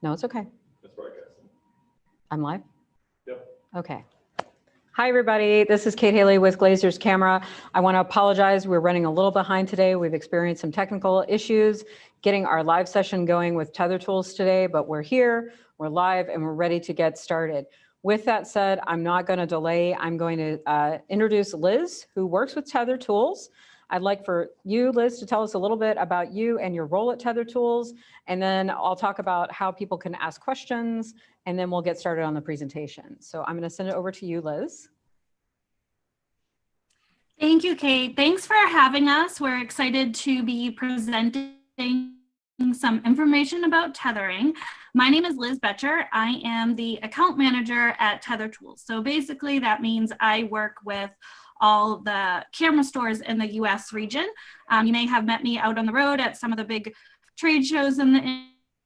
No, it's okay. That's broadcasting. I'm live? Yep. Okay. Hi, everybody. This is Kate Haley with Glazer's Camera. I want to apologize. We're running a little behind today. We've experienced some technical issues getting our live session going with Tether Tools today, but we're here, we're live, and we're ready to get started. With that said, I'm not going to delay. I'm going to introduce Liz, who works with Tether Tools. I'd like for you, Liz, to tell us a little bit about you and your role at Tether Tools, and then I'll talk about how people can ask questions, and then we'll get started on the presentation. So I'm going to send it over to you, Liz. Thank you, Kate. Thanks for having us. We're excited to be presenting some information about tethering. My name is Liz Boettcher. I am the account manager at Tether Tools. So basically that means I work with all the camera stores in the US region. You may have met me out on the road at some of the big trade shows in the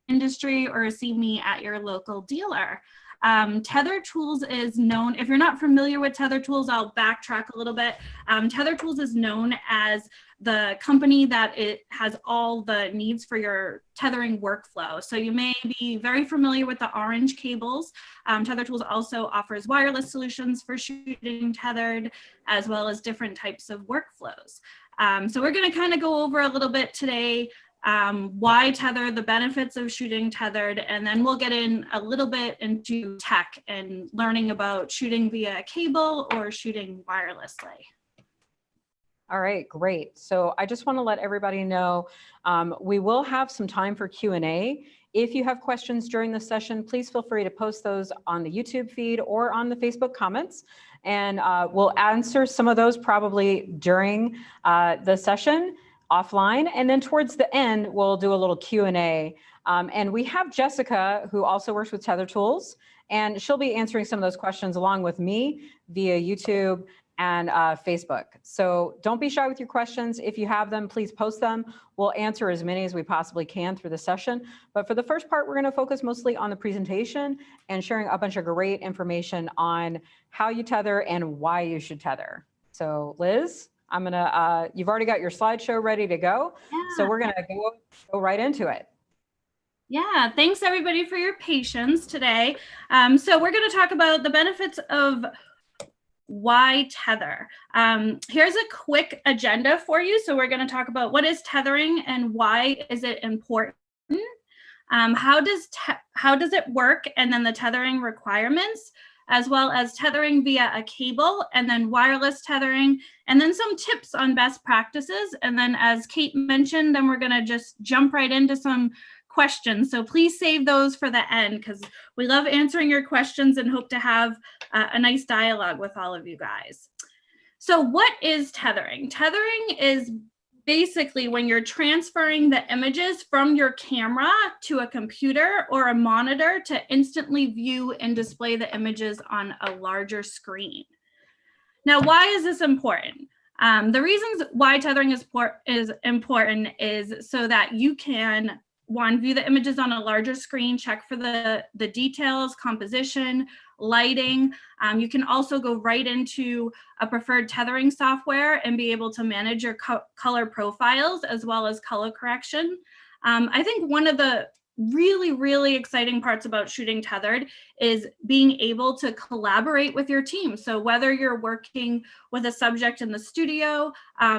industry or see me at your local dealer. Tether Tools is known, if you're not familiar with Tether Tools, I'll backtrack a little bit. Tether Tools is known as the company that it has all the needs for your tethering workflow. So you may be very familiar with the orange cables. Tether Tools also offers wireless solutions for shooting tethered, as well as different types of workflows. So we're going to kind of go over a little bit today why tether, the benefits of shooting tethered, and then we'll get in a little bit into tech and learning about shooting via cable or shooting wirelessly. All right, great. So I just want to let everybody know we will have some time for Q&A. If you have questions during the session, please feel free to post those on the YouTube feed or on the Facebook comments. And we'll answer some of those probably during the session offline, and then towards the end we'll do a little Q&A, and we have Jessica, who also works with Tether Tools, and she'll be answering some of those questions along with me via YouTube and Facebook. So don't be shy with your questions. If you have them, please post them. We'll answer as many as we possibly can through the session, but for the first part we're going to focus mostly on the presentation and sharing a bunch of great information on how you tether and why you should tether. So Liz, I'm gonna, you've already got your slideshow ready to go. Yeah. So we're gonna go right into it. Yeah, thanks everybody for your patience today. So we're gonna talk about the benefits of why tether. Here's a quick agenda for you. So we're gonna talk about what is tethering and why is it important? How does it work? And then the tethering requirements, as well as tethering via a cable, and then wireless tethering, and then some tips on best practices. And then as Kate mentioned, then we're gonna just jump right into some questions. So please save those for the end because we love answering your questions and hope to have a nice dialogue with all of you guys. So what is tethering? Tethering is basically when you're transferring the images from your camera to a computer or a monitor to instantly view and display the images on a larger screen. Now, why is this important? The reasons why tethering is important is so that you can, one, view the images on a larger screen, check for the details, composition, lighting. You can also go right into a preferred tethering software and be able to manage your color profiles as well as color correction. I think one of the really exciting parts about shooting tethered is being able to collaborate with your team. So whether you're working with a subject in the studio,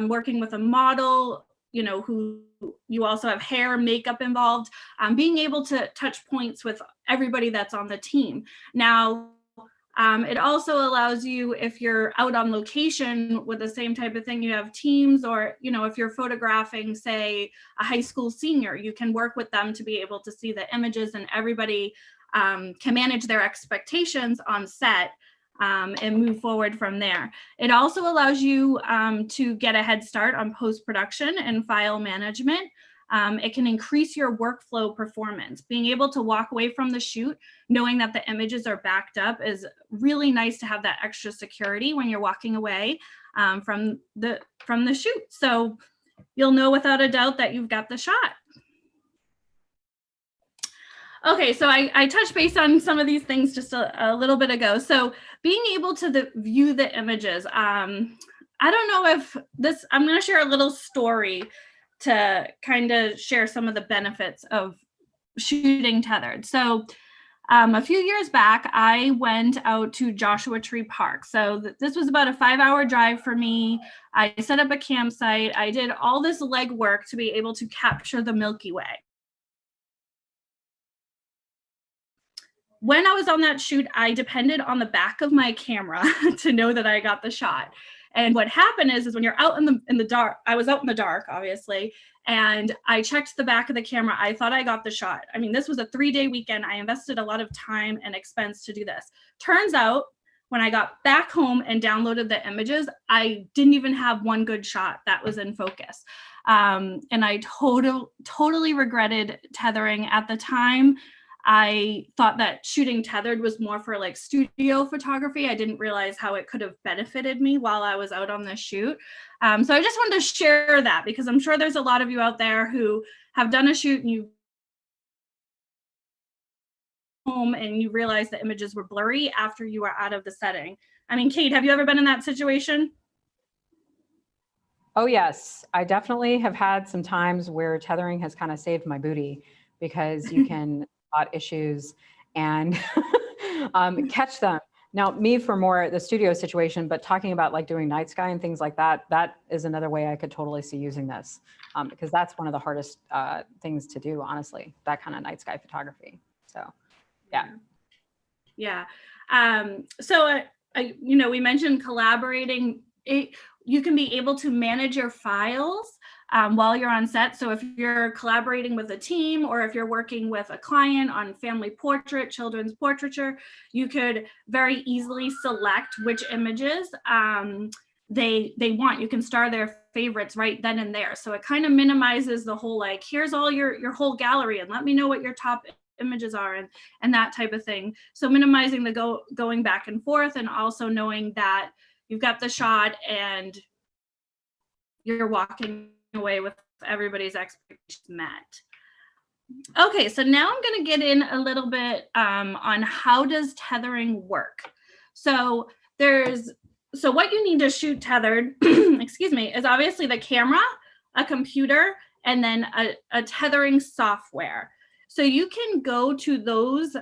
working with a model, you know, who you also have hair, makeup involved, being able to touch points with everybody that's on the team. Now, it also allows you, if you're out on location with the same type of thing, you have teams, or, you know, if you're photographing, say, a high school senior, you can work with them to be able to see the images, and everybody can manage their expectations on set and move forward from there. It also allows you to get a head start on post-production and file management. It can increase your workflow performance. Being able to walk away from the shoot, knowing that the images are backed up, is really nice to have that extra security when you're walking away from the shoot. So you'll know without a doubt that you've got the shot. Okay, so I touched base on some of these things just a little bit ago. So being able to view the images, I don't know if this, I'm going to share a little story to kind of share some of the benefits of shooting tethered. So a few years back, I went out to Joshua Tree Park. So this was about a 5-hour drive for me. I set up a campsite. I did all this legwork to be able to capture the Milky Way. When I was on that shoot, I depended on the back of my camera to know that I got the shot. And what happened is when you're out in the dark, I was out in the dark, obviously, and I checked the back of the camera. I thought I got the shot. I mean, this was a 3-day weekend. I invested a lot of time and expense to do this. Turns out, when I got back home and downloaded the images, I didn't even have one good shot that was in focus. And I totally regretted tethering at the time. I thought that shooting tethered was more for like studio photography. I didn't realize how it could have benefited me while I was out on this shoot. So I just wanted to share that because I'm sure there's a lot of you out there who have done a shoot and you home and you realize the images were blurry after you were out of the setting. I mean, Kate, have you ever been in that situation? Oh yes, I definitely have had some times where tethering has kind of saved my booty because you can spot issues and catch them. Now, me for more the studio situation, but talking about like doing night sky and things like that, that is another way I could totally see using this because that's one of the hardest things to do, honestly, that kind of night sky photography. So, yeah. Yeah. So, we mentioned collaborating. You can be able to manage your files while you're on set. So if you're collaborating with a team or if you're working with a client on family portrait, children's portraiture, you could very easily select which images they want. You can star their favorites right then and there. So it kind of minimizes the whole, like, here's all your whole gallery and let me know what your top images are and that type of thing. So minimizing the going back and forth and also knowing that you've got the shot and you're walking away with everybody's expectations met. Okay, so now I'm going to get in a little bit on how does tethering work. So what you need to shoot tethered, excuse me, is obviously the camera, a computer, and then a tethering software. So you can go to those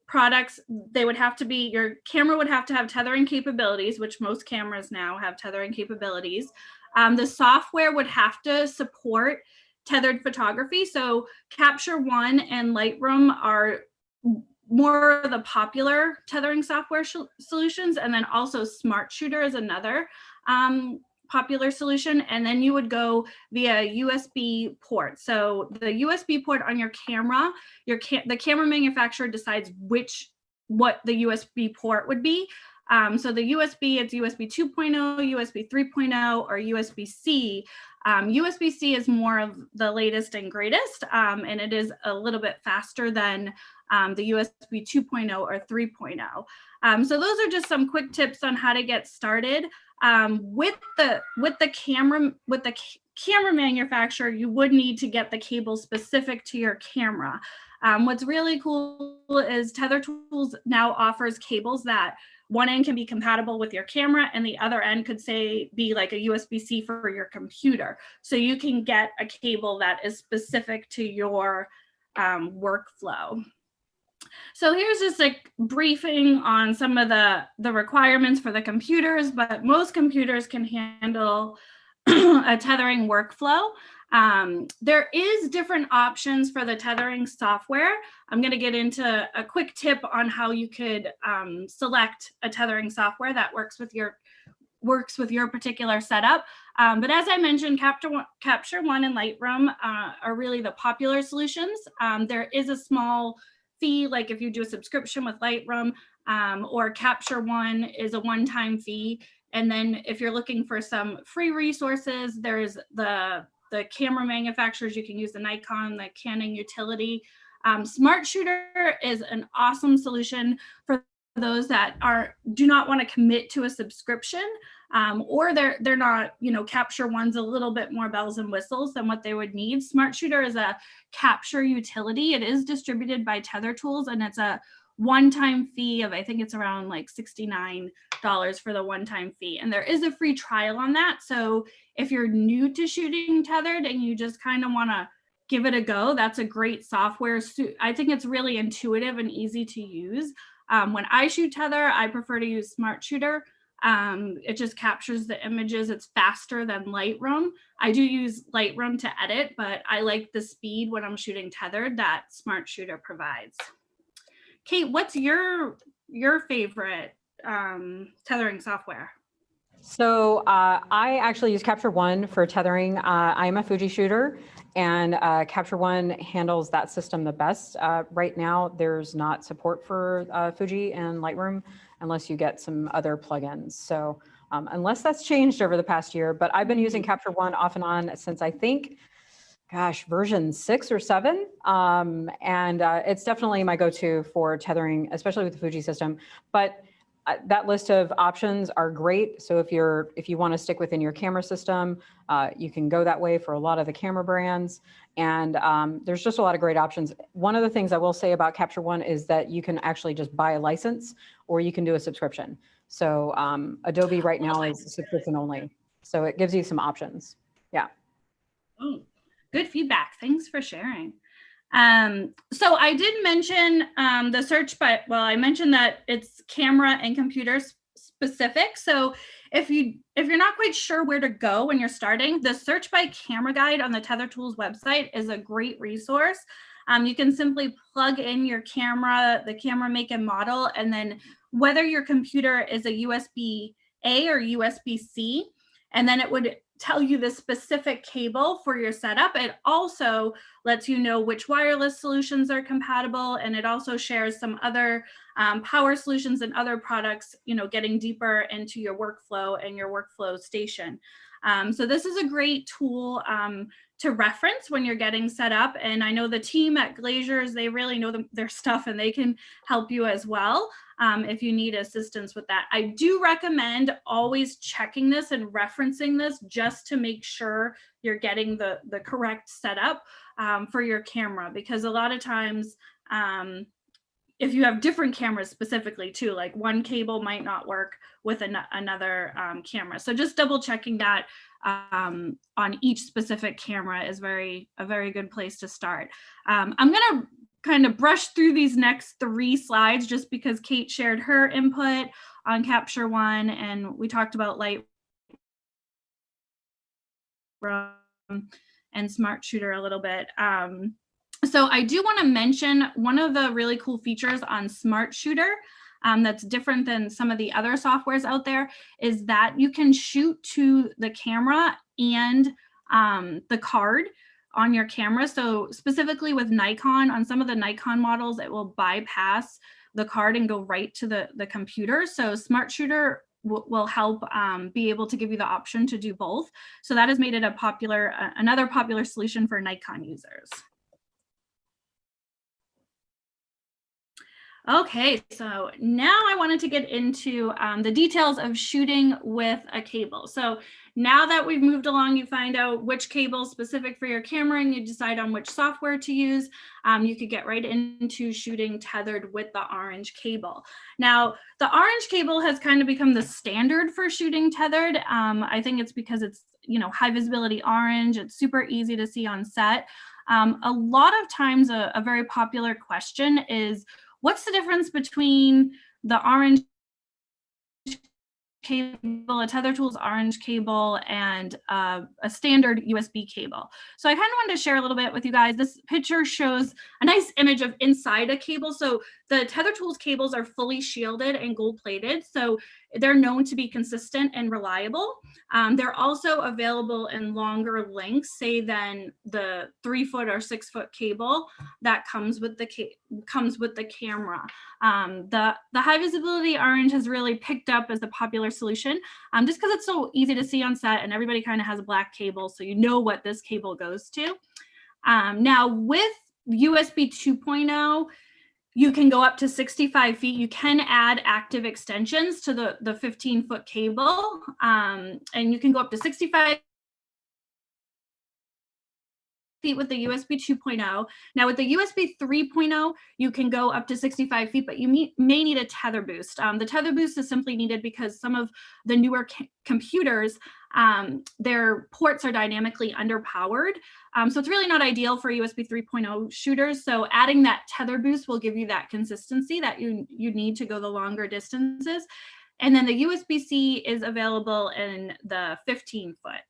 products. They would have to be, your camera would have to have tethering capabilities, which most cameras now have tethering capabilities. The software would have to support tethered photography. So Capture One and Lightroom are more of the popular tethering software solutions. And then also Smart Shooter is another popular solution. And then you would go via USB port. So the USB port on your camera, the camera manufacturer decides what the USB port would be. So the USB, it's USB 2.0, USB 3.0, or USB-C. USB-C is more of the latest and greatest, and it is a little bit faster than the USB 2.0 or 3.0. So those are just some quick tips on how to get started. With the camera manufacturer, you would need to get the cable specific to your camera. What's really cool is Tether Tools now offers cables that one end can be compatible with your camera and the other end could be like a USB-C for your computer. So you can get a cable that is specific to your workflow. So here's just a briefing on some of the requirements for the computers, but most computers can handle a tethering workflow. There is different options for the tethering software. I'm going to get into a quick tip on how you could select a tethering software that works with your particular setup. But as I mentioned, Capture One and Lightroom are really the popular solutions. There is a small fee, like if you do a subscription with Lightroom, or Capture One is a one-time fee. And then if you're looking for some free resources, there's the camera manufacturers. You can use the Nikon, the Canon Utility. Smart Shooter is an awesome solution for those that do not want to commit to a subscription, or they're not, Capture One's a little bit more bells and whistles than what they would need. Smart Shooter is a capture utility. It is distributed by Tether Tools, and it's a one-time fee of, I think it's around like $69 for the one-time fee. And there is a free trial on that. So if you're new to shooting tethered and you just kind of want to give it a go. That's a great software. I think it's really intuitive and easy to use. When I shoot Tether, I prefer to use Smart Shooter. It just captures the images. It's faster than Lightroom. I do use Lightroom to edit, but I like the speed when I'm shooting tethered that Smart Shooter provides. Kate, what's your favorite tethering software? So I actually use Capture One for tethering. I'm a Fuji shooter, and Capture One handles that system the best. Right now, there's not support for Fuji and Lightroom unless you get some other plugins. So unless that's changed over the past year, but I've been using Capture One off and on since I think, gosh, version 6 or 7. And it's definitely my go-to for tethering, especially with the Fuji system. But that list of options are great. So if you want to stick within your camera system, you can go that way for a lot of the camera brands. And there's just a lot of great options. One of the things I will say about Capture One is that you can actually just buy a license, or you can do a subscription. So Adobe right now is subscription only. So it gives you some options. Yeah. Oh, good feedback. Thanks for sharing. So I did mention the search, but I mentioned that it's camera and computer specific. So if you're not quite sure where to go when you're starting, the search by camera guide on the Tether Tools website is a great resource. You can simply plug in your camera, the camera make and model, and then whether your computer is a USB-A or USB-C, and then it would tell you the specific cable for your setup. It also lets you know which wireless solutions are compatible, and it also shares some other power solutions and other products, getting deeper into your workflow and your workflow station. So this is a great tool to reference when you're getting set up. And I know the team at Glazer, they really know their stuff, and they can help you as well if you need assistance with that. I do recommend always checking this and referencing this just to make sure you're getting the correct setup for your camera, because a lot of times if you have different cameras specifically too, like one cable might not work with another camera. So just double checking that on each specific camera is a very good place to start. I'm gonna kind of brush through these next 3 slides just because Kate shared her input on Capture One, and we talked about Lightroom and Smart Shooter a little bit. So I do want to mention one of the really cool features on Smart Shooter that's different than some of the other softwares out there is that you can shoot to the camera and the card on your camera. So specifically with Nikon, on some of the Nikon models, it will bypass the card and go right to the computer. So Smart Shooter will help be able to give you the option to do both. So that has made it another popular solution for Nikon users. Okay, so now I wanted to get into the details of shooting with a cable. So now that we've moved along, you find out which cable is specific for your camera and you decide on which software to use. You could get right into shooting tethered with the orange cable. Now, the orange cable has kind of become the standard for shooting tethered. I think it's because it's high visibility orange. It's super easy to see on set. A lot of times a very popular question is, what's the difference between the orange cable, a Tether Tools orange cable, and a standard USB cable? So I kind of wanted to share a little bit with you guys. This picture shows a nice image of inside a cable. So the Tether Tools cables are fully shielded and gold plated. So they're known to be consistent and reliable. They're also available in longer lengths, say, than the 3-foot or 6-foot cable that comes with the camera. The high visibility orange has really picked up as a popular solution just because it's so easy to see on set, and everybody kind of has a black cable, so you know what this cable goes to. Now with USB 2.0, you can go up to 65 feet. You can add active extensions to the 15-foot cable, and you can go up to 65 feet with the USB 2.0. Now with the USB 3.0, you can go up to 65 feet, but you may need a tether boost. The tether boost is simply needed because some of the newer computers, their ports are dynamically underpowered. So it's really not ideal for USB 3.0 shooters. So adding that tether boost will give you that consistency that you need to go the longer distances. And then the USB-C is available in the 15-foot.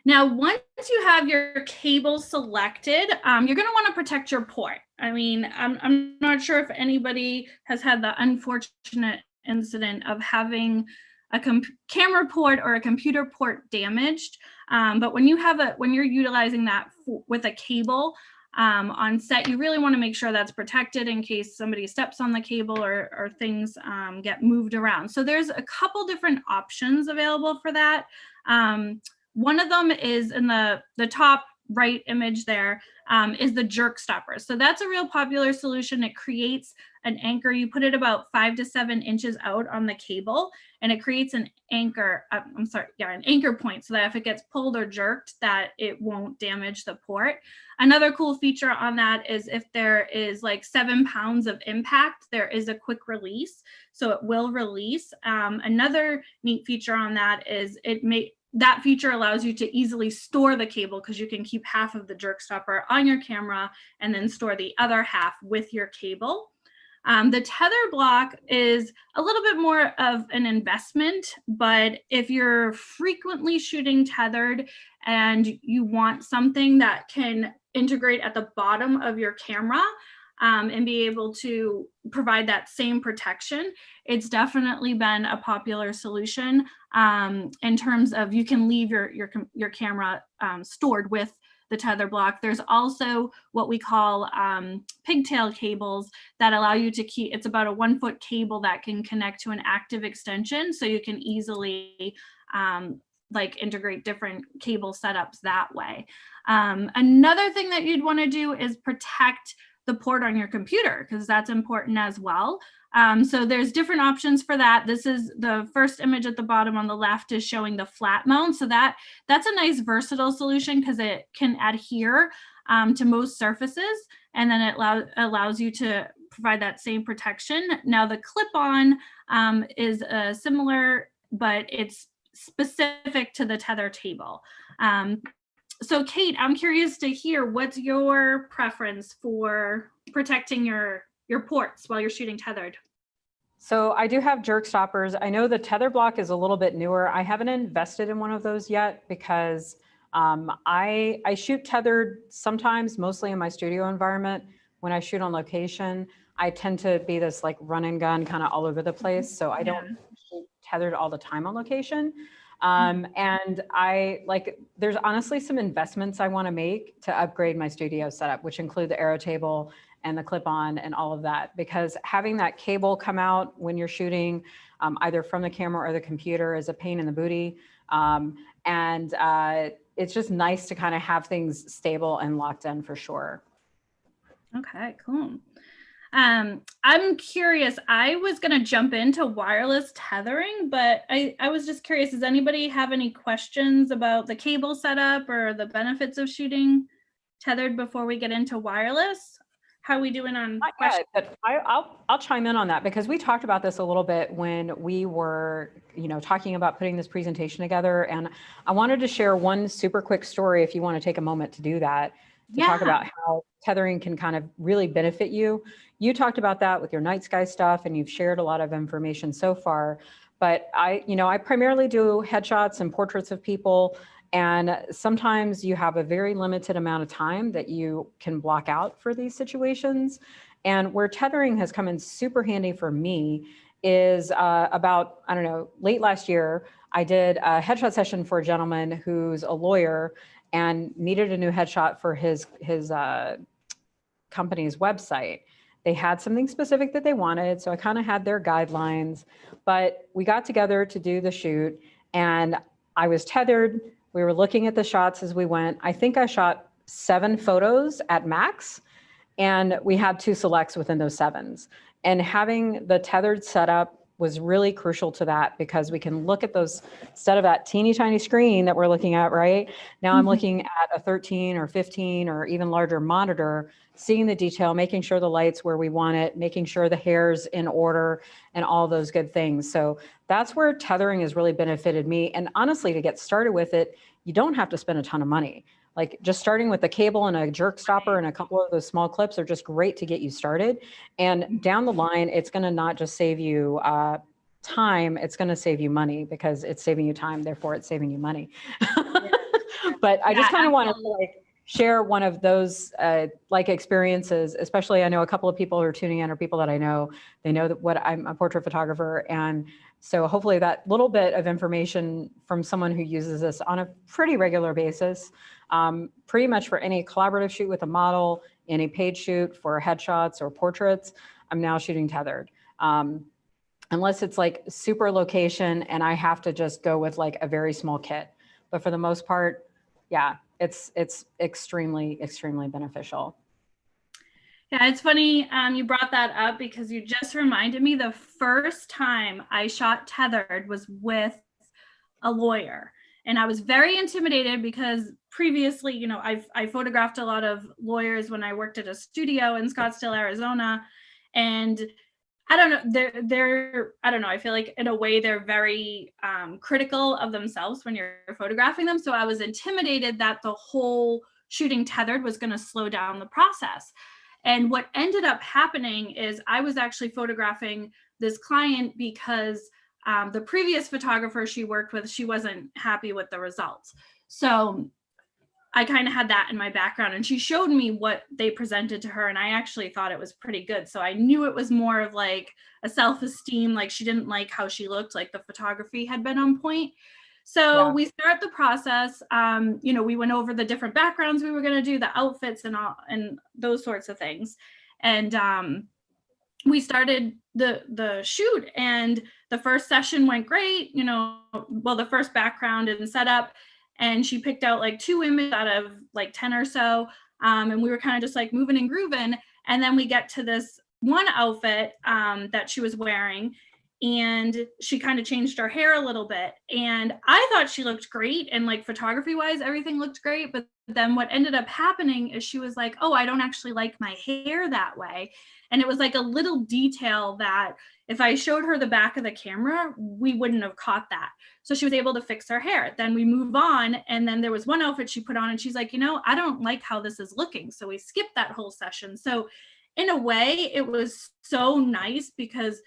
Now, once you have your cable selected, you're going to want to protect your port. I mean, I'm not sure if anybody has had the unfortunate incident of having a camera port or a computer port damaged. But when you're utilizing that with a cable on set, you really want to make sure that's protected in case somebody steps on the cable or things get moved around. So there's a couple different options available for that. One of them is in the top right image there, is the jerk stopper. So that's a real popular solution. It creates an anchor. You put it about 5 to 7 inches out on the cable, and it creates an anchor, an anchor point, so that if it gets pulled or jerked, that it won't damage the port. Another cool feature on that is if there is like 7 pounds of impact, there is a quick release, so it will release. Another neat feature on that is that feature allows you to easily store the cable, because you can keep half of the jerk stopper on your camera and then store the other half with your cable. The tether block is a little bit more of an investment, but if you're frequently shooting tethered and you want something that can integrate at the bottom of your camera and be able to provide that same protection, it's definitely been a popular solution in terms of you can leave your camera stored with the tether block. There's also what we call pigtail cables that allow you to keep, it's about a 1-foot cable that can connect to an active extension, so you can easily like integrate different cable setups that way. Another thing that you'd want to do is protect the port on your computer, because that's important as well. So there's different options for that. This is the first image at the bottom on the left is showing the flat mount. So that's a nice versatile solution because it can adhere to most surfaces, and then it allows you to provide that same protection. Now the clip-on is similar, but it's specific to the tether table. So Kate, I'm curious to hear, what's your preference for protecting your ports while you're shooting tethered? So I do have jerk stoppers. I know the tether block is a little bit newer. I haven't invested in one of those yet because I shoot tethered sometimes, mostly in my studio environment. When I shoot on location, I tend to be this like run and gun kind of all over the place. So I don't shoot tethered all the time on location. And there's honestly some investments I want to make to upgrade my studio setup, which include the aero table and the clip-on and all of that, because having that cable come out when you're shooting either from the camera or the computer is a pain in the booty. It's just nice to kind of have things stable and locked in for sure. Okay, cool. I'm curious, I was going to jump into wireless tethering, but I was just curious, does anybody have any questions about the cable setup or the benefits of shooting tethered before we get into wireless? How are we doing on questions? But I'll chime in on that, because we talked about this a little bit when we were, talking about putting this presentation together. And I wanted to share one super quick story if you want to take a moment to do that, to talk about how tethering can kind of really benefit you. You talked about that with your night sky stuff, and you've shared a lot of information so far. But I primarily do headshots and portraits of people. And sometimes you have a very limited amount of time that you can block out for these situations. And where tethering has come in super handy for me is about, late last year, I did a headshot session for a gentleman who's a lawyer and needed a new headshot for his company's website. They had something specific that they wanted, so I kind of had their guidelines, but we got together to do the shoot, and I was tethered. We were looking at the shots as we went. I think I shot 7 photos at max, and we had 2 selects within those 7s. And having the tethered setup was really crucial to that, because we can look at those, instead of that teeny tiny screen that we're looking at, right? Now I'm looking at a 13 or 15 or even larger monitor, seeing the detail, making sure the light's where we want it, making sure the hair's in order, and all those good things. So that's where tethering has really benefited me. And honestly, to get started with it, you don't have to spend a ton of money. Like just starting with a cable and a jerk stopper and a couple of those small clips are just great to get you started. And down the line, it's going to not just save you time, it's going to save you money, because it's saving you time, therefore it's saving you money. But I just kind of want to like share one of those like experiences, especially I know a couple of people who are tuning in are people that I know, they know that what I'm a portrait photographer. And so hopefully that little bit of information from someone who uses this on a pretty regular basis, pretty much for any collaborative shoot with a model, any paid shoot for headshots or portraits, I'm now shooting tethered. Unless it's like super location and I have to just go with like a very small kit. But for the most part, yeah, it's extremely, extremely beneficial. Yeah, it's funny you brought that up, because you just reminded me the first time I shot tethered was with a lawyer. And I was very intimidated because previously, you know, I photographed a lot of lawyers when I worked at a studio in Scottsdale, Arizona. And I don't know, they're I don't know, I feel like in a way they're very critical of themselves when you're photographing them. So I was intimidated that the whole shooting tethered was going to slow down the process. And what ended up happening is I was actually photographing this client because the previous photographer she worked with, she wasn't happy with the results. So I kind of had that in my background, and she showed me what they presented to her, and I actually thought it was pretty good. So I knew it was more of like a self-esteem, like she didn't like how she looked, like the photography had been on point. So we start the process. You know, we went over the different backgrounds we were going to do, the outfits and all, and those sorts of things. And we started the shoot, and the first session went great. You know, well, the first background and setup, and she picked out like 2 images out of like 10 or so. And we were kind of just like moving and grooving. And then we get to this one outfit that she was wearing, and she kind of changed her hair a little bit. And I thought she looked great, and like photography wise, everything looked great. But then what ended up happening is she was like, oh, I don't actually like my hair that way. And it was like a little detail that if I showed her the back of the camera, we wouldn't have caught that. So she was able to fix her hair. Then we move on. And then there was one outfit she put on, and she's like, you know, I don't like how this is looking. So we skipped that whole session. So in a way, it was so nice because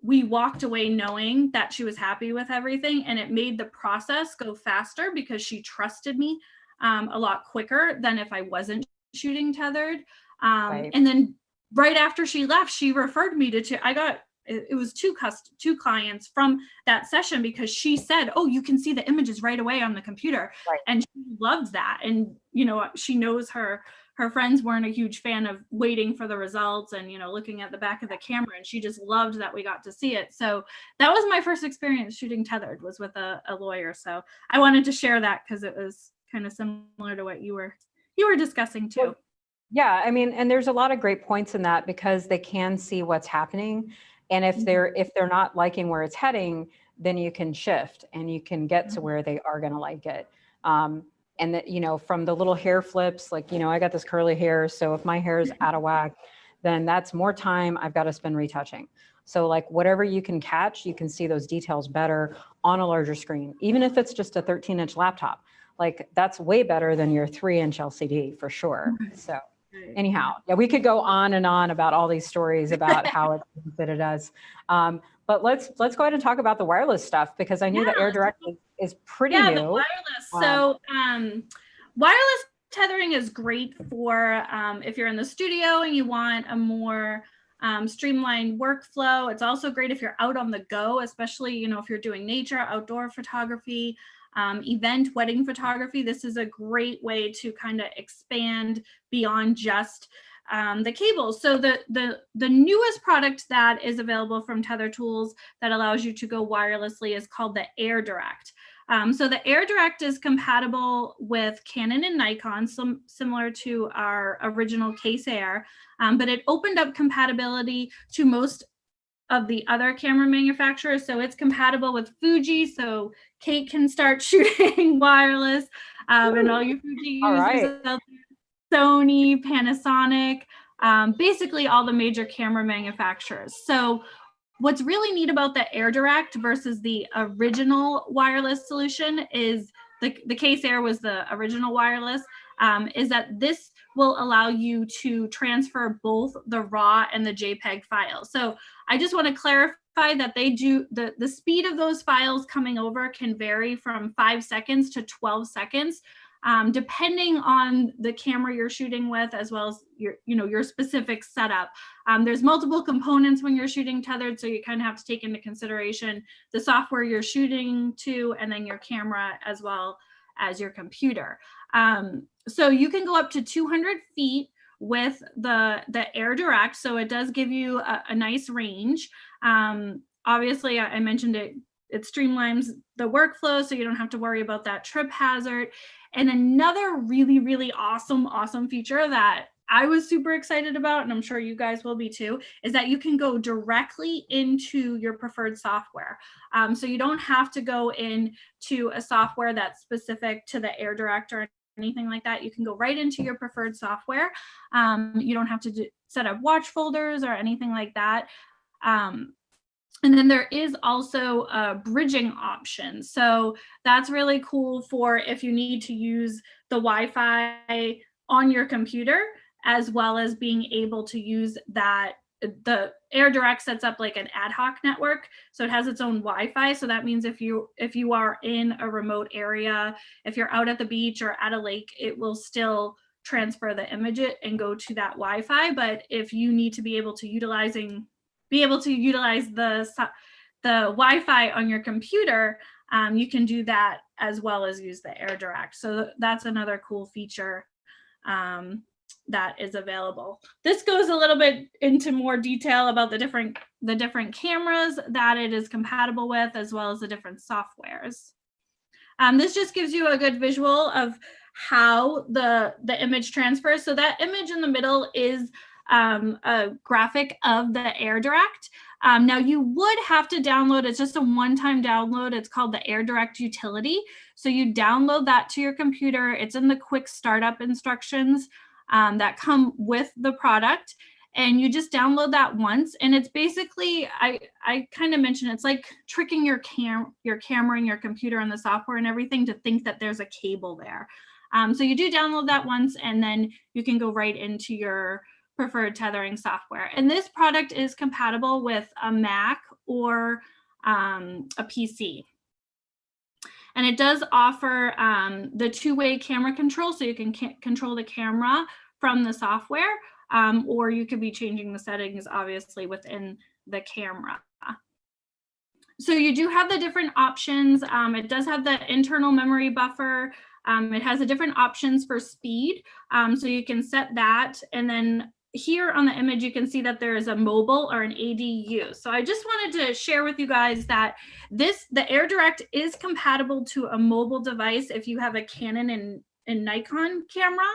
we walked away knowing that she was happy with everything, and it made the process go faster because she trusted me a lot quicker than if I wasn't shooting tethered. And then right after she left, she referred me to I got it was two clients from that session, because she said, oh, you can see the images right away on the computer. And she loved that. And, you know, she knows her friends weren't a huge fan of waiting for the results and, you know, looking at the back of the camera, and she just loved that we got to see it. So that was my first experience shooting tethered, was with a lawyer. So I wanted to share that because it was kind of similar to what you were discussing too. Well, yeah, I mean, and there's a lot of great points in that, because they can see what's happening. And if they're not liking where it's heading, then you can shift and you can get to where they are going to like it. And that, you know, from the little hair flips, like, you know, I got this curly hair. So if my hair is out of whack, then that's more time I've got to spend retouching. So like whatever you can catch, you can see those details better on a larger screen, even if it's just a 13-inch laptop. Like that's way better than your 3-inch LCD for sure. So anyhow, yeah, we could go on and on about all these stories about how it benefited us. But let's go ahead and talk about the wireless stuff, because I knew that AirDirect is pretty new. The wireless. So wireless tethering is great for if you're in the studio and you want a more streamlined workflow. It's also great if you're out on the go, especially, you know, if you're doing nature, outdoor photography, event, wedding photography. This is a great way to kind of expand beyond just the cables. So the newest product that is available from Tether Tools that allows you to go wirelessly is called the AirDirect. So the AirDirect is compatible with Canon and Nikon, similar to our original Case Air, but it opened up compatibility to most of the other camera manufacturers. So it's compatible with Fuji, so Kate can start shooting wireless, and all your Fuji All users right. out there, Sony, Panasonic, basically all the major camera manufacturers. So what's really neat about the AirDirect versus the original wireless solution is the Case Air was the original wireless, is that this will allow you to transfer both the RAW and the JPEG files. So I just want to clarify that they do, the speed of those files coming over can vary from 5 seconds to 12 seconds, depending on the camera you're shooting with, as well as your specific setup. There's multiple components when you're shooting tethered, so you kind of have to take into consideration the software you're shooting to, and then your camera as well as your computer. So you can go up to 200 feet with the AirDirect, so it does give you a nice range. Obviously, I mentioned it streamlines the workflow, so you don't have to worry about that trip hazard. And another really, really awesome feature that I was super excited about, and I'm sure you guys will be too, is that you can go directly into your preferred software. So you don't have to go into a software that's specific to the AirDirect or anything like that. You can go right into your preferred software. You don't have to set up watch folders or anything like that. And then there is also a bridging option. So that's really cool for if you need to use the Wi-Fi on your computer, as well as being able to use that. The AirDirect sets up like an ad hoc network, so it has its own Wi-Fi. So that means if you are in a remote area, if you're out at the beach or at a lake, it will still transfer the image and go to that Wi-Fi. But if you need to be able to utilize the Wi-Fi on your computer, you can do that as well as use the AirDirect. So that's another cool feature that is available. This goes a little bit into more detail about the different cameras that it is compatible with, as well as the different softwares. This just gives you a good visual of how the image transfers. So that image in the middle is a graphic of the AirDirect. Now you would have to download, it's just a one-time download. It's called the AirDirect Utility. So you download that to your computer. It's in the quick startup instructions that come with the product. And you just download that once. And it's basically, I kind of mentioned, it's like tricking your camera and your computer and the software and everything to think that there's a cable there. So you do download that once, and then you can go right into your preferred tethering software. And this product is compatible with a Mac or a PC. And it does offer the two-way camera control, so you can control the camera from the software, or you could be changing the settings, obviously, within the camera. So you do have the different options. It does have the internal memory buffer. It has the different options for speed, so you can set that. And then here on the image, you can see that there is a mobile or an ADU. So I just wanted to share with you guys that the AirDirect is compatible to a mobile device. If you have a Canon and Nikon camera,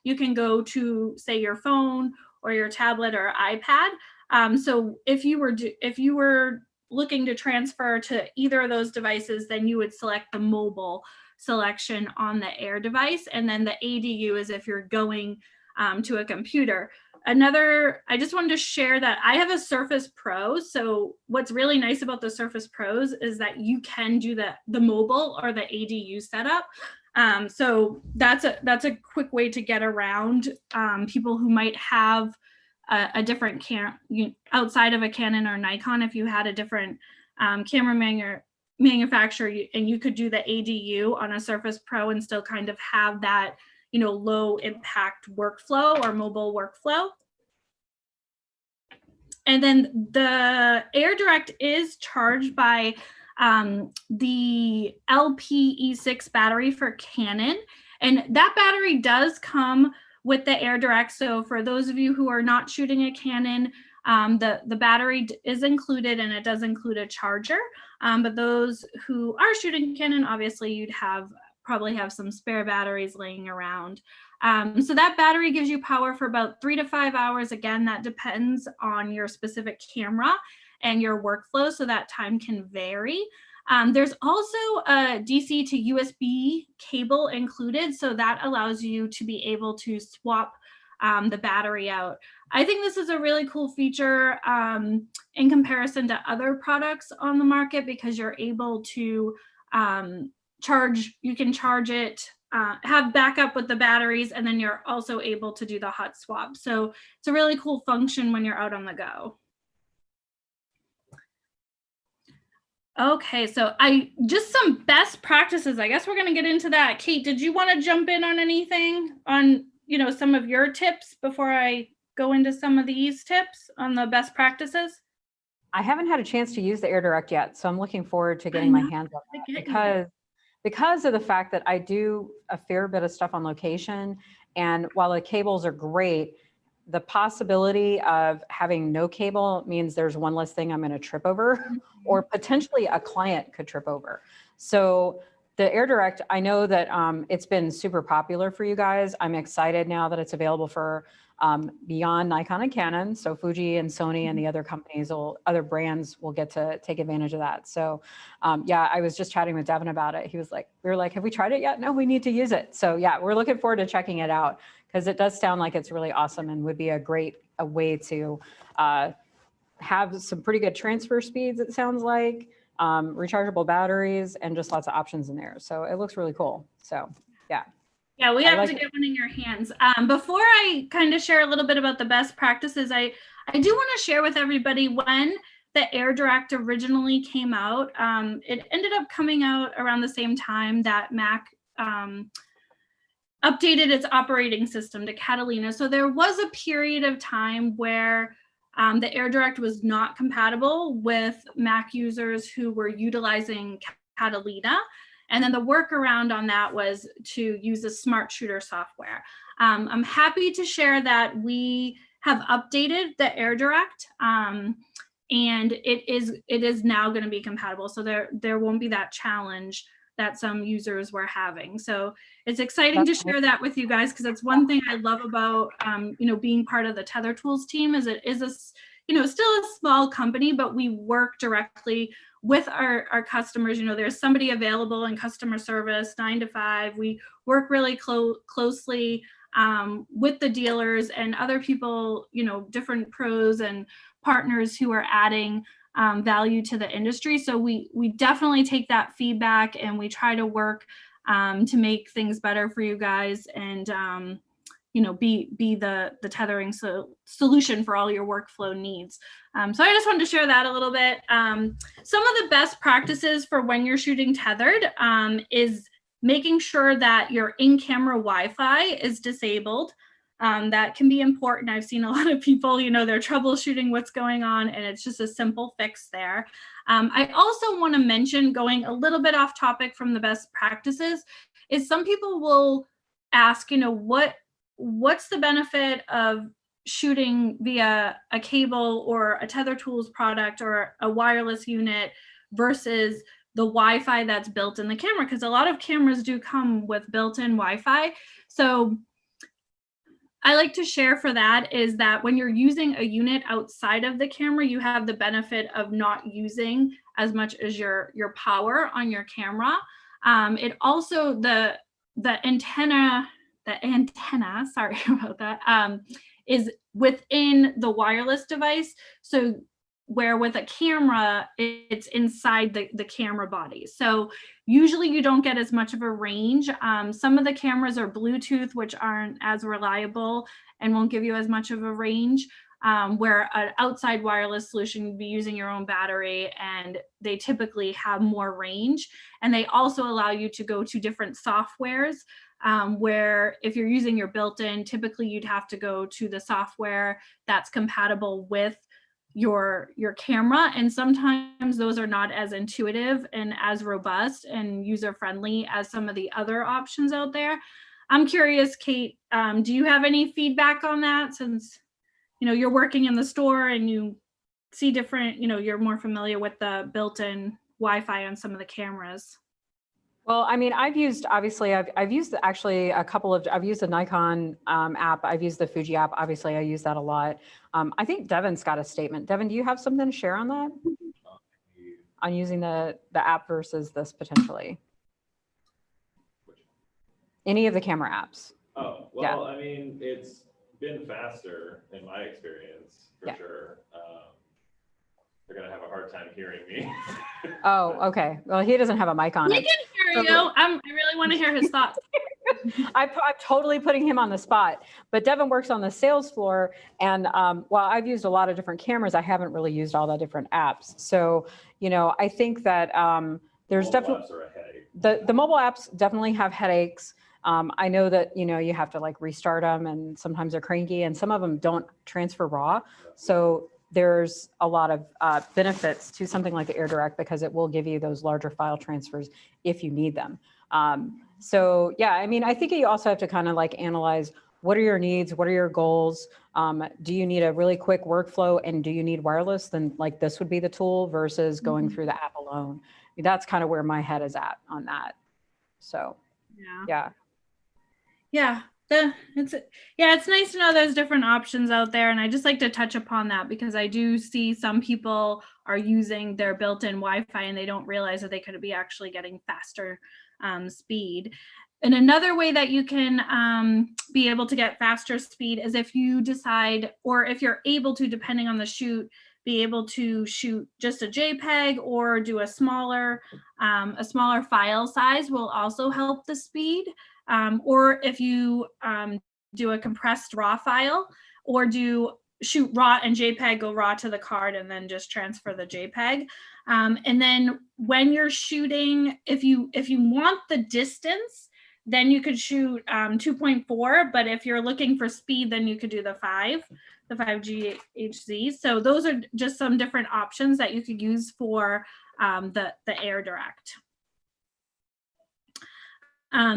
you can go to, say, your phone or your tablet or iPad. So if you were looking to transfer to either of those devices, then you would select the mobile selection on the Air device, and then the ADU is if you're going to a computer. I just wanted to share that I have a Surface Pro. So what's really nice about the Surface Pros is that you can do the mobile or the ADU setup. So that's a quick way to get around people who might have a different outside of a Canon or Nikon. If you had a different camera manufacturer, and you could do the ADU on a Surface Pro and still kind of have that low impact workflow or mobile workflow. And then the AirDirect is charged by the LPE6 battery for Canon. And that battery does come with the AirDirect. So for those of you who are not shooting a Canon, the battery is included, and it does include a charger. But those who are shooting Canon, obviously you'd probably have some spare batteries laying around. So that battery gives you power for about 3 to 5 hours. Again, that depends on your specific camera. and your workflow, so that time can vary. There's also a DC to USB cable included, so that allows you to be able to swap the battery out. I think this is a really cool feature in comparison to other products on the market, because you're able to you can charge it, have backup with the batteries, and then you're also able to do the hot swap. So it's a really cool function when you're out on the go. Okay, so just some best practices. I guess we're going to get into that. Kate, did you want to jump in on anything on, some of your tips before I go into some of these tips on the best practices? I haven't had a chance to use the AirDirect yet, so I'm looking forward to getting my hands on it, because of the fact that I do a fair bit of stuff on location, and while the cables are great, the possibility of having no cable means there's one less thing I'm going to trip over, or potentially a client could trip over. So the AirDirect, I know that it's been super popular for you guys. I'm excited now that it's available for beyond Nikon and Canon. So Fuji and Sony and the other companies, other brands will get to take advantage of that. So yeah, I was just chatting with Devin about it. He was like, we were like, have we tried it yet? No, we need to use it. So yeah, we're looking forward to checking it out, because it does sound like it's really awesome and would be a way to have some pretty good transfer speeds, it sounds like, rechargeable batteries, and just lots of options in there. So it looks really cool. So yeah. Yeah, we have to get one in your hands. Before I kind of share a little bit about the best practices, I do want to share with everybody when the AirDirect originally came out. It ended up coming out around the same time that Mac updated its operating system to Catalina. So there was a period of time where the AirDirect was not compatible with Mac users who were utilizing Catalina. And then the workaround on that was to use a smart shooter software. I'm happy to share that we have updated the AirDirect, and it is now going to be compatible. So there won't be that challenge that some users were having. So it's exciting to share that with you guys, because that's one thing I love about being part of the Tether Tools team. Is it is a still a small company, but we work directly with our customers. There's somebody available in customer service 9 to 5. We work really closely with the dealers and other people, different pros and partners who are adding value to the industry. So we definitely take that feedback, and we try to work to make things better for you guys, and be the tethering solution for all your workflow needs. So I just wanted to share that a little bit. Some of the best practices for when you're shooting tethered is making sure that your in-camera Wi-Fi is disabled. That can be important. I've seen a lot of people, they're troubleshooting what's going on, and it's just a simple fix there. I also want to mention, going a little bit off topic from the best practices, is some people will ask, what's the benefit of shooting via a cable or a Tether Tools product or a wireless unit versus the Wi-Fi that's built in the camera? Because a lot of cameras do come with built-in Wi-Fi. So I like to share for that is that when you're using a unit outside of the camera, you have the benefit of not using as much as your power on your camera. It also, the antenna, sorry about that, is within the wireless device. So where with a camera, it's inside the camera body. So usually you don't get as much of a range. Some of the cameras are Bluetooth, which aren't as reliable and won't give you as much of a range, where an outside wireless solution would be using your own battery, and they typically have more range. And they also allow you to go to different softwares, where if you're using your built-in, typically you'd have to go to the software that's compatible with your camera, and sometimes those are not as intuitive and as robust and user-friendly as some of the other options out there. I'm curious, Kate, do you have any feedback on that, since you're working in the store and you see different, you're more familiar with the built-in Wi-Fi on some of the cameras? Well, I mean, obviously, I've used actually I've used the Nikon app. I've used the Fuji app. Obviously, I use that a lot. I think Devin's got a statement. Devin, do you have something to share on that? On using the app versus this potentially? Any of the camera apps? Oh, well, I mean, it's been faster in my experience, for sure. They're going to have a hard time hearing me. Oh, okay. Well, he doesn't have a mic on. We can hear you. I really want to hear his thoughts. I'm totally putting him on the spot, but Devin works on the sales floor. And while I've used a lot of different cameras, I haven't really used all the different apps. So, you know, I think that there's definitely the mobile apps definitely have headaches. I know that, you know, you have to like restart them and sometimes they're cranky and some of them don't transfer raw. So there's a lot of benefits to something like the AirDirect because it will give you those larger file transfers if you need them. So yeah, I mean, I think you also have to kind of like analyze what are your needs, what are your goals? Do you need a really quick workflow and do you need wireless? Then like this would be the tool versus going through the app alone. I mean, that's kind of where my head is at on that. So yeah. It's nice to know there's different options out there. And I just like to touch upon that because I do see some people are using their built-in Wi-Fi and they don't realize that they could be actually getting faster speed. And another way that you can be able to get faster speed is if you decide, or if you're able to, depending on the shoot, be able to shoot just a JPEG or do a smaller file size will also help the speed. Or if you do a compressed RAW file or shoot RAW and JPEG, go RAW to the card and then just transfer the JPEG. And then when you're shooting, if you want the distance, then you could shoot 2.4, but if you're looking for speed, then you could do the 5G HZ. So those are just some different options that you could use for the AirDirect.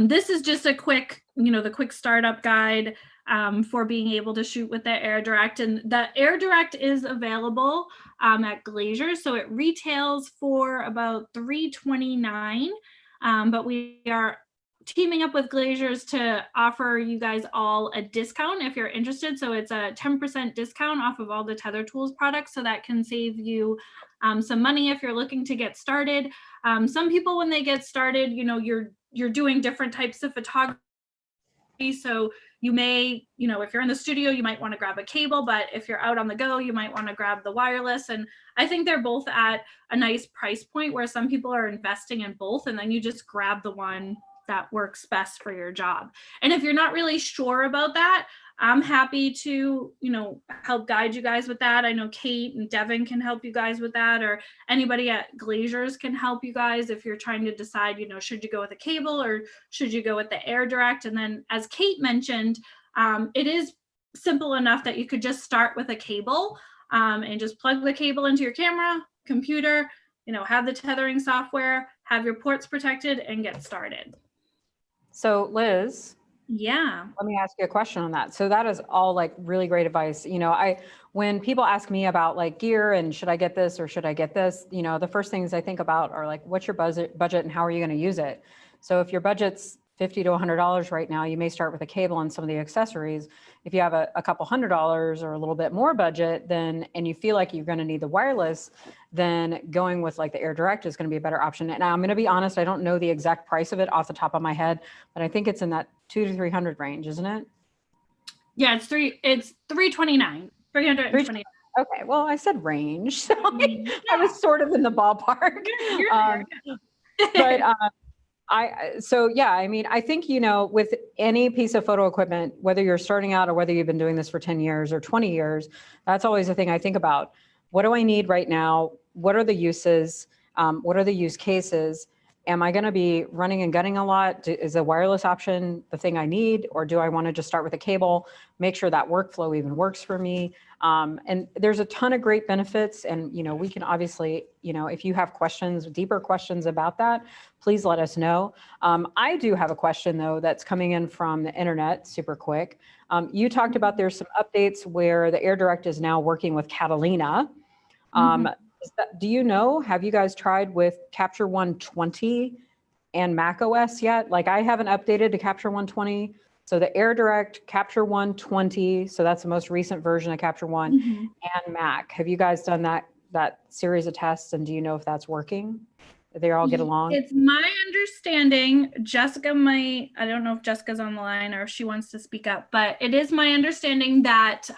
This is just a quick, the quick startup guide for being able to shoot with the AirDirect. And the AirDirect is available at Glazer. So it retails for about $329, but we are teaming up with Glazers to offer you guys all a discount if you're interested. So it's a 10% discount off of all the Tether Tools products. So that can save you some money if you're looking to get started. Some people, when they get started, you're doing different types of photography. So you may, if you're in the studio, you might want to grab a cable, but if you're out on the go, you might want to grab the wireless. And I think they're both at a nice price point where some people are investing in both, and then you just grab the one that works best for your job. And if you're not really sure about that, I'm happy to, help guide you guys with that. I know Kate and Devin can help you guys with that, or anybody at Glazers can help you guys if you're trying to decide, should you go with a cable or should you go with the AirDirect? And then, as Kate mentioned, it is simple enough that you could just start with a cable and just plug the cable into your camera, computer, have the tethering software, have your ports protected, and get started. So Liz, yeah, let me ask you a question on that. So that is all like really great advice. When people ask me about like gear and should I get this or should I get this, the first things I think about are like, what's your budget and how are you going to use it? So if your budget's $50 to $100 right now, you may start with a cable and some of the accessories. If you have a couple $100 or a little bit more budget, and you feel like you're going to need the wireless, then going with like the AirDirect is going to be a better option. And I'm going to be honest, I don't know the exact price of it off the top of my head, but I think it's in that $200 to $300 range, isn't it? Yeah, it's $329. $329. Okay, well, I said range, so I was sort of in the ballpark. But I think, with any piece of photo equipment, whether you're starting out or whether you've been doing this for 10 years or 20 years, that's always the thing I think about. What do I need right now? What are the uses? What are the use cases? Am I going to be running and gunning a lot? Is a wireless option the thing I need? Or do I want to just start with a cable, make sure that workflow even works for me? And there's a ton of great benefits. And, we can obviously, if you have questions, deeper questions about that, please let us know. I do have a question, though, that's coming in from the internet super quick. You talked about there's some updates where the AirDirect is now working with Catalina. Do you know, have you guys tried with Capture 120 and Mac OS yet. Like I haven't updated to Capture 120. So the AirDirect Capture 120, so that's the most recent version of Capture One, and Mac. Have you guys done that series of tests, and do you know if that's working? Do they all get along? It's my understanding, Jesica I don't know if Jessica's on the line or if she wants to speak up, but it is my understanding that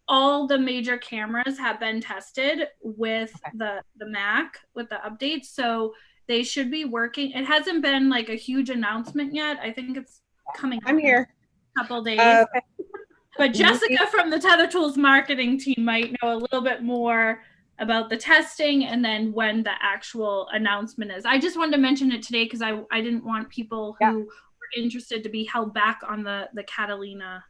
all the major cameras have been tested with the Mac with the updates. So they should be working. It hasn't been like a huge announcement yet. I think it's coming. I'm here. In a couple days. But Jessica from the Tether Tools marketing team might know a little bit more about the testing and then when the actual announcement is. I just wanted to mention it today because I didn't want people who were interested to be held back on the Catalina.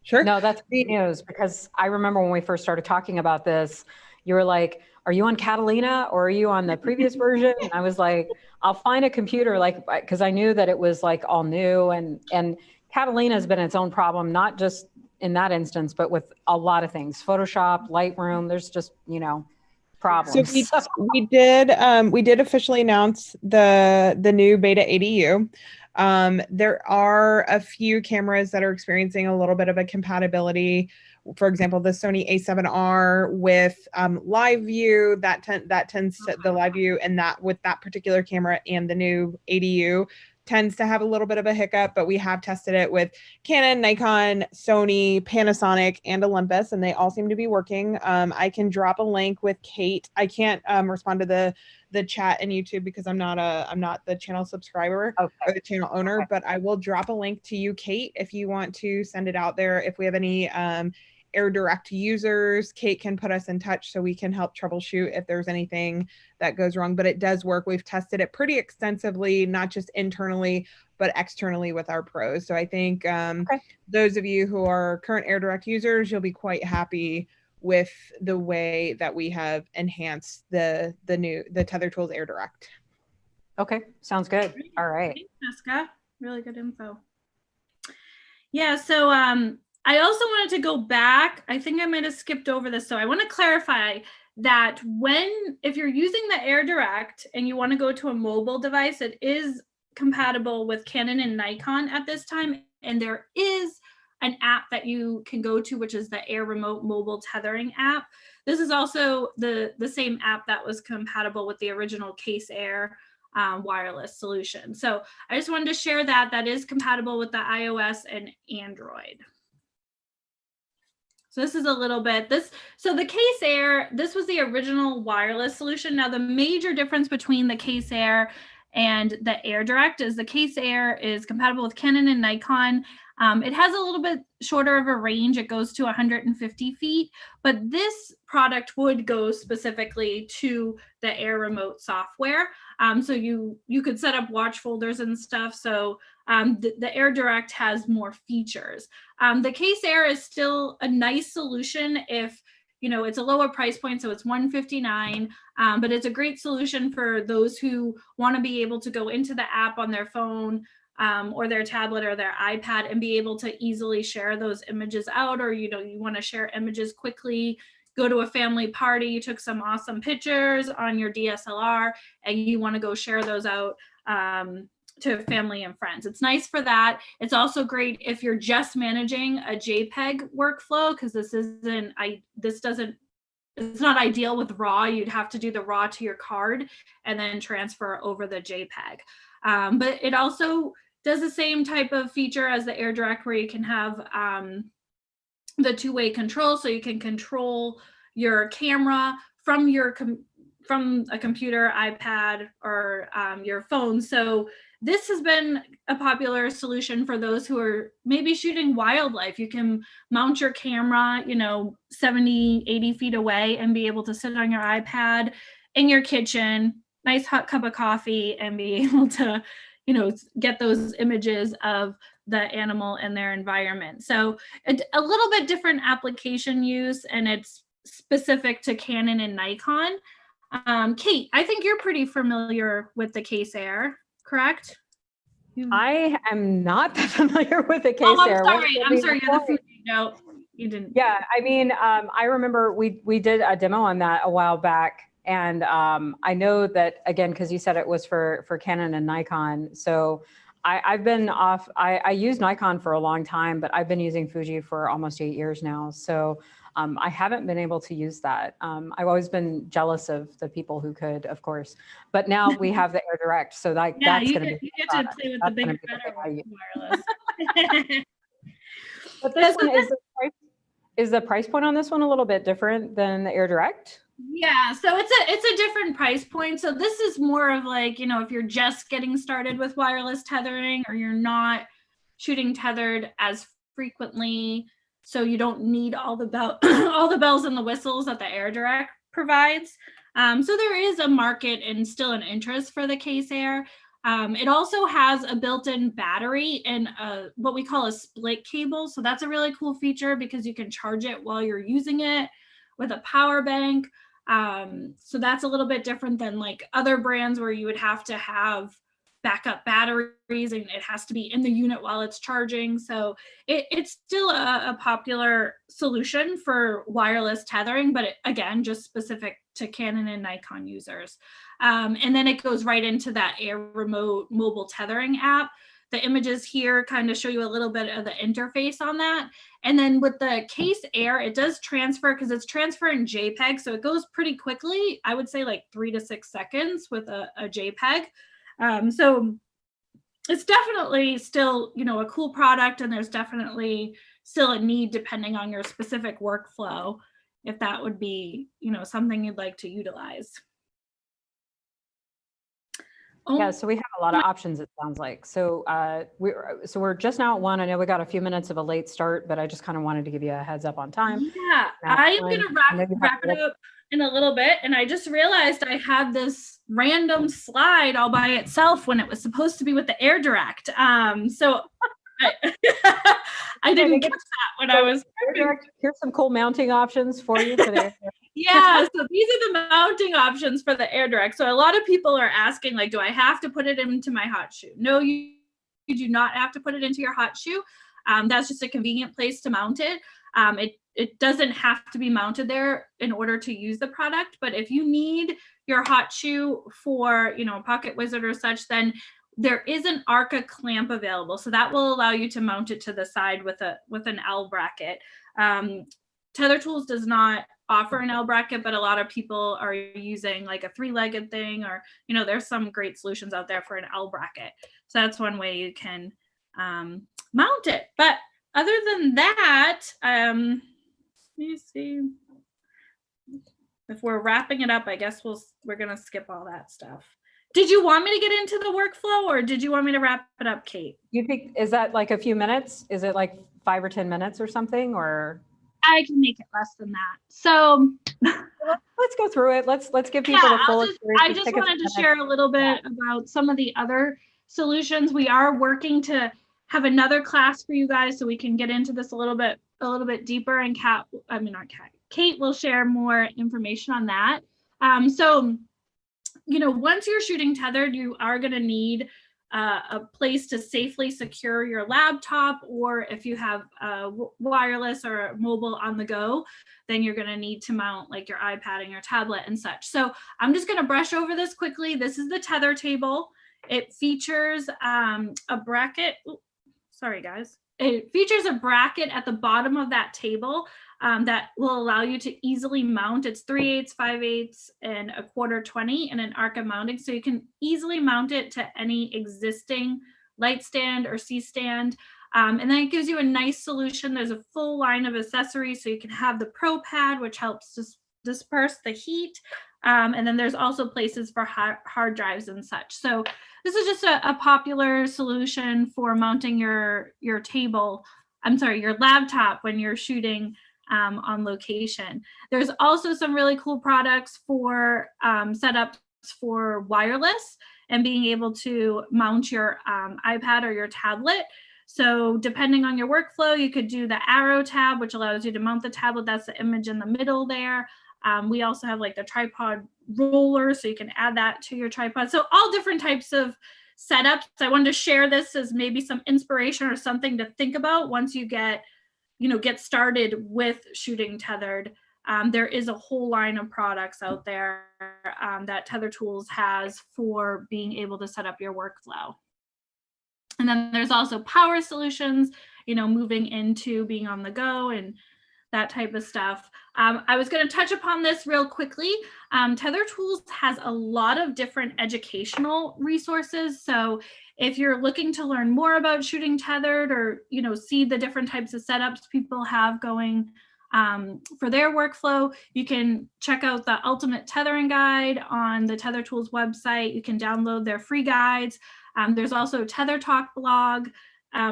Sure. No, that's great news, because I remember when we first started talking about this, you were like, are you on Catalina or are you on the previous version? And I was like, I'll find a computer, like, because I knew that it was like all new, and Catalina has been its own problem, not just in that instance, but with a lot of things, Photoshop, Lightroom, there's just, problems. So we did officially announce the new beta ADU. There are a few cameras that are experiencing a little bit of a compatibility. For example, the Sony A7R with live view, that tends to, the live view and that with that particular camera and the new ADU tends to have a little bit of a hiccup, but we have tested it with Canon, Nikon, Sony, Panasonic, and Olympus, and they all seem to be working. I can drop a link with Kate. I can't respond to the chat in YouTube because I'm not the channel subscriber or the channel owner, but I will drop a link to you, Kate, if you want to send it out there. If we have any AirDirect users, Kate can put us in touch so we can help troubleshoot if there's anything that goes wrong, but it does work. We've tested it pretty extensively, not just internally, but externally with our pros. So I think those of you who are current AirDirect users, you'll be quite happy with the way that we have enhanced the Tether Tools AirDirect. Okay, sounds good. All right. Thanks, Jessica. Really good info. Yeah, so I also wanted to go back. I think I might have skipped over this. So I want to clarify that if you're using the AirDirect and you want to go to a mobile device, it is compatible with Canon and Nikon at this time. And there is an app that you can go to, which is the Air Remote Mobile Tethering app. This is also the same app that was compatible with the original Case Air wireless solution. So I just wanted to share that is compatible with the iOS and Android. So this is a little bit so the Case Air, this was the original wireless solution. Now the major difference between the Case Air and the AirDirect is the Case Air is compatible with Canon and Nikon. It has a little bit shorter of a range. It goes to 150 feet, but this product would go specifically to the Air Remote software. So you could set up watch folders and stuff. So the AirDirect has more features. The Case Air is still a nice solution if, it's a lower price point, so it's $159, but it's a great solution for those who want to be able to go into the app on their phone or their tablet or their iPad and be able to easily share those images out, or, you want to share images quickly, go to a family party, you took some awesome pictures on your DSLR and you want to go share those out to family and friends. It's nice for that. It's also great if you're just managing a JPEG workflow, because it's not ideal with RAW. You'd have to do the RAW to your card and then transfer over the JPEG. But it also does the same type of feature as the AirDirect, where you can have the two-way control, so you can control your camera from a computer, iPad, or your phone. So this has been a popular solution for those who are maybe shooting wildlife. You can mount your camera, 70, 80 feet away and be able to sit on your iPad in your kitchen, nice hot cup of coffee, and be able to, get those images of the animal and their environment. So a little bit different application use, and it's specific to Canon and Nikon. Kate, I think you're pretty familiar with the Case Air, correct? I am not that familiar with the Case Air. I'm sorry. You're the food. No, you didn't. Yeah, I mean, I remember we did a demo on that a while back, And I know that, again, because you said it was for Canon and Nikon. So I've been off, I used Nikon for a long time, but I've been using Fuji for almost 8 years now. So I haven't been able to use that. I've always been jealous of the people who could, of course. But now we have the AirDirect, so that's going to be you get to play with the bigger, better wireless. But this one is the price point on this one a little bit different than the AirDirect? Yeah, so it's a different price point. So this is more of like, you know, if you're just getting started with wireless tethering, or you're not shooting tethered as frequently, so you don't need all the all the bells and the whistles that the AirDirect provides. So there is a market and still an interest for the Case Air. It also has a built-in battery and what we call a split cable. So that's a really cool feature because you can charge it while you're using it with a power bank. So that's a little bit different than like other brands where you would have to have backup batteries and it has to be in the unit while it's charging. So it's still a popular solution for wireless tethering, but again, just specific to Canon and Nikon users. And then it goes right into that Air Remote mobile tethering app. The images here kind of show you a little bit of the interface on that. And then with the Case Air, it does transfer because it's transferring JPEG. So it goes pretty quickly. I would say like 3 to 6 seconds with a JPEG. So it's definitely still, you know, a cool product, and there's definitely still a need depending on your specific workflow, if that would be, you know, something you'd like to utilize. Yeah, so we have a lot of options, it sounds like. So we're just now at 1. I know we got a few minutes of a late start, but I just kind of wanted to give you a heads up on time. Yeah, I am going to wrap it up in a little bit. And I just realized I had this random slide all by itself when it was supposed to be with the AirDirect. So I didn't get that when I was prepping. Here's some cool mounting options for you today. Yeah, so these are the mounting options for the AirDirect. So a lot of people are asking, like, do I have to put it into my hot shoe? No, you do not have to put it into your hot shoe. That's just a convenient place to mount it. It doesn't have to be mounted there in order to use the product. But if you need your hot shoe for, you know, a pocket wizard or such, then there is an ARCA clamp available. So that will allow you to mount it to the side with an L bracket. Tether Tools does not offer an L bracket, but a lot of people are using like a 3-legged thing, or, you know, there's some great solutions out there for an L bracket. So that's one way you can mount it. But other than that, let me see. If we're wrapping it up, I guess we're gonna skip all that stuff. Did you want me to get into the workflow, or did you want me to wrap it up, Kate? You think, is that like a few minutes? Is it like 5 or 10 minutes or something, or? I can make it less than that. So let's go through it. Let's give people the full experience. I just wanted to share a little bit about some of the other solutions. We are working to have another class for you guys so we can get into this a little bit deeper, and Kate will share more information on that. So, you know, once you're shooting tethered, you are going to need a place to safely secure your laptop, or if you have wireless or mobile on the go, then you're going to need to mount like your iPad and your tablet and such. So I'm just going to brush over this quickly. This is the tether table. It features a bracket. Ooh, sorry, guys. It features a bracket at the bottom of that table that will allow you to easily mount. It's 3/8, 5/8, and 1/4 20 and an ARCA mounting. So you can easily mount it to any existing light stand or C stand. And then it gives you a nice solution. There's a full line of accessories. So you can have the Pro Pad, which helps disperse the heat. And then there's also places for hard drives and such. So this is just a popular solution for mounting your laptop when you're shooting on location. There's also some really cool products for setups for wireless and being able to mount your iPad or your tablet. So depending on your workflow, you could do the arrow tab, which allows you to mount the tablet. That's the image in the middle there. We also have like the tripod roller, so you can add that to your tripod. So all different types of setups. I wanted to share this as maybe some inspiration or something to think about once you get started with shooting tethered. there is a whole line of products out there that Tether Tools has for being able to set up your workflow. And then there's also power solutions, you know, moving into being on the go and that type of stuff. I was going to touch upon this real quickly. Tether Tools has a lot of different educational resources. So if you're looking to learn more about shooting tethered, or, you know, see the different types of setups people have going for their workflow, you can check out the Ultimate Tethering Guide on the Tether Tools website. You can download their free guides. There's also Tether Talk blog.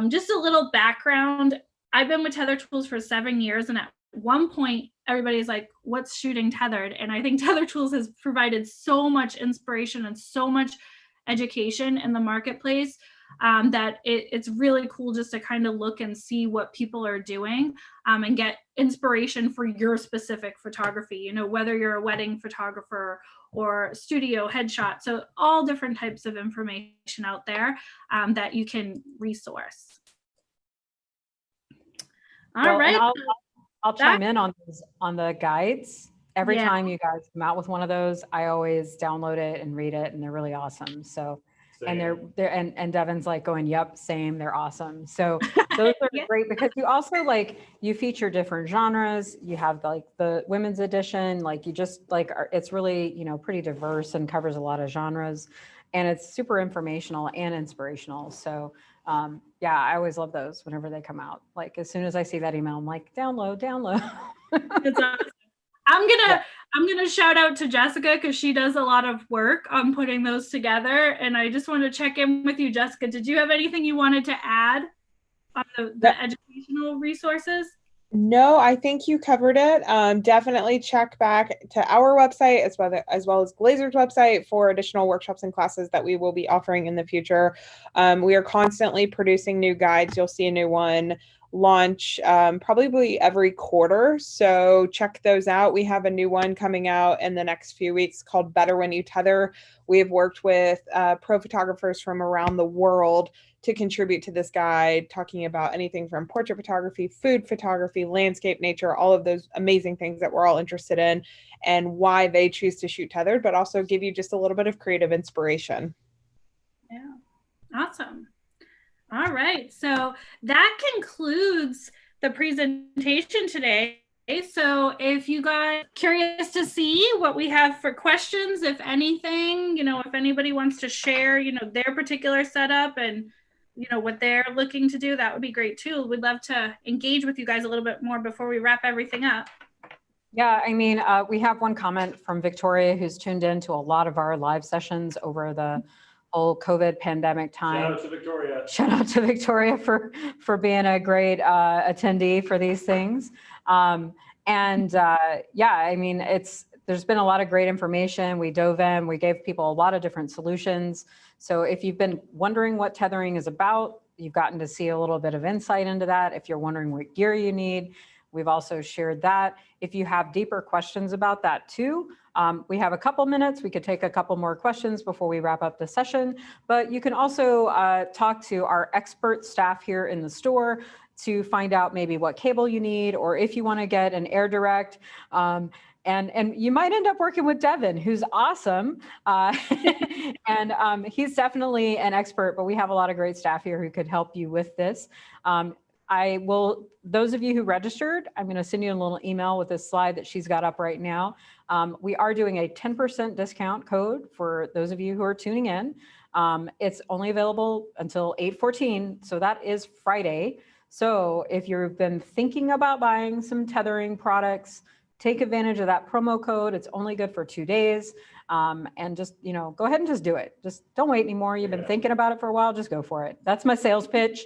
Just a little background. I've been with Tether Tools for 7 years, and at one point everybody's like, what's shooting tethered? And I think Tether Tools has provided so much inspiration and so much education in the marketplace that it's really cool just to kind of look and see what people are doing and get inspiration for your specific photography, you know, whether you're a wedding photographer or studio headshot. So all different types of information out there that you can resource. All right. And I'll chime in on the guides. Every Yeah. time you guys come out with one of those, I always download it and read it, and they're really awesome. So, and and Devin's like going, yep, same, they're awesome. So those are Yeah. great because you also like, you feature different genres. You have like the women's edition, like you just like, it's really, you know, pretty diverse and covers a lot of genres, and it's super informational and inspirational. So yeah, I always love those whenever they come out. Like as soon as I see that email, I'm like, download. It's awesome. I'm gonna shout out to Jessica because she does a lot of work on putting those together. And I just want to check in with you, Jessica. Did you have anything you wanted to add on the educational resources? No, I think you covered it. Definitely check back to our website as well as Glazer's website for additional workshops and classes that we will be offering in the future. We are constantly producing new guides. You'll see a new one launch probably every quarter. So check those out. We have a new one coming out in the next few weeks called Better When You Tether. We have worked with pro photographers from around the world to contribute to this guide, talking about anything from portrait photography, food photography, landscape, nature, all of those amazing things that we're all interested in and why they choose to shoot tethered, but also give you just a little bit of creative inspiration. Yeah, awesome. All right, so that concludes the presentation today. So if you guys are curious to see what we have for questions, if anything, you know, if anybody wants to share, you know, their particular setup and, you know, what they're looking to do, that would be great too. We'd love to engage with you guys a little bit more before we wrap everything up. Yeah, I mean, we have one comment from Victoria who's tuned in to a lot of our live sessions over the whole COVID pandemic time. Shout out to Victoria. Shout out to Victoria for being a great attendee for these things. Yeah, I mean, there's been a lot of great information. We dove in, we gave people a lot of different solutions. So if you've been wondering what tethering is about, you've gotten to see a little bit of insight into that. If you're wondering what gear you need, we've also shared that. If you have deeper questions about that too, we have a couple minutes. We could take a couple more questions before we wrap up the session, but you can also talk to our expert staff here in the store to find out maybe what cable you need, or if you want to get an AirDirect. And you might end up working with Devin, who's awesome. And he's definitely an expert, but we have a lot of great staff here who could help you with this. Those of you who registered, I'm going to send you a little email with this slide that she's got up right now. We are doing a 10% discount code for those of you who are tuning in. It's only available until 8/14, so that is Friday. So if you've been thinking about buying some tethering products, take advantage of that promo code. It's only good for 2 days. And just, you know, go ahead and just do it. Just don't wait anymore. You've been thinking about it for a while, just go for it. That's my sales pitch.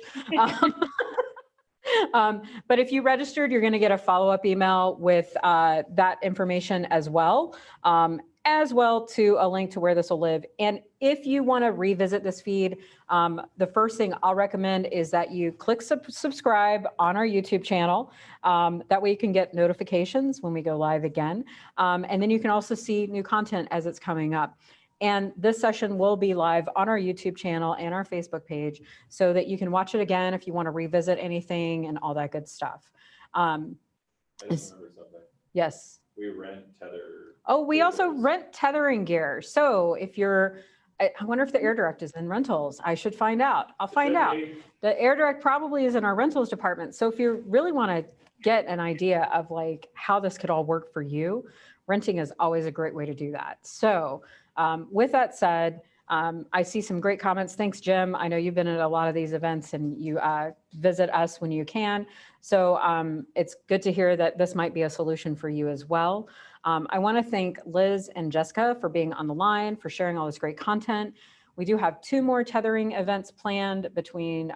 But if you registered, you're going to get a follow-up email with that information as well to a link to where this will live. And if you want to revisit this feed, the first thing I'll recommend is that you click subscribe on our YouTube channel. That way you can get notifications when we go live again. And then you can also see new content as it's coming up. And this session will be live on our YouTube channel and our Facebook page so that you can watch it again if you want to revisit anything and all that good stuff. I just remembered something. Yes. we rent Tether. Oh, we also Tools. rent tethering gear. So if you're, I wonder if the AirDirect is in rentals. I should find out. I'll find out. The AirDirect probably is in our rentals department. So if you really want to get an idea of like how this could all work for you, renting is always a great way to do that. So with that said, I see some great comments. Thanks, Jim. I know you've been at a lot of these events and you visit us when you can. So it's good to hear that this might be a solution for you as well. I want to thank Liz and Jessica for being on the line, for sharing all this great content. We do have 2 more tethering events planned between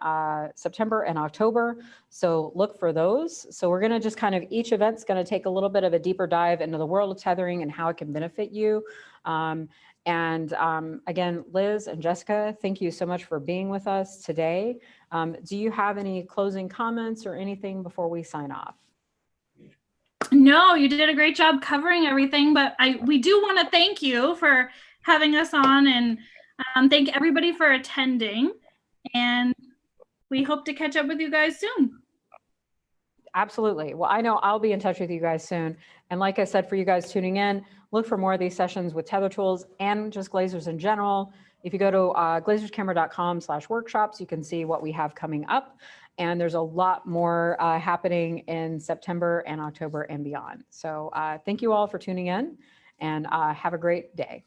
September and October, so look for those. So we're going to just kind of, each event's going to take a little bit of a deeper dive into the world of tethering and how it can benefit you. Again, Liz and Jessica, thank you so much for being with us today. Do you have any closing comments or anything before we sign off? No, you did a great job covering everything, but we do want to thank you for having us on, and thank everybody for attending, and we hope to catch up with you guys soon. Absolutely. Well, I know I'll be in touch with you guys soon. And like I said, for you guys tuning in, look for more of these sessions with Tether Tools and just Glazers in general. If you go to glazerscamera.com/workshops, you can see what we have coming up. And there's a lot more happening in September and October and beyond. So thank you all for tuning in, and have a great day.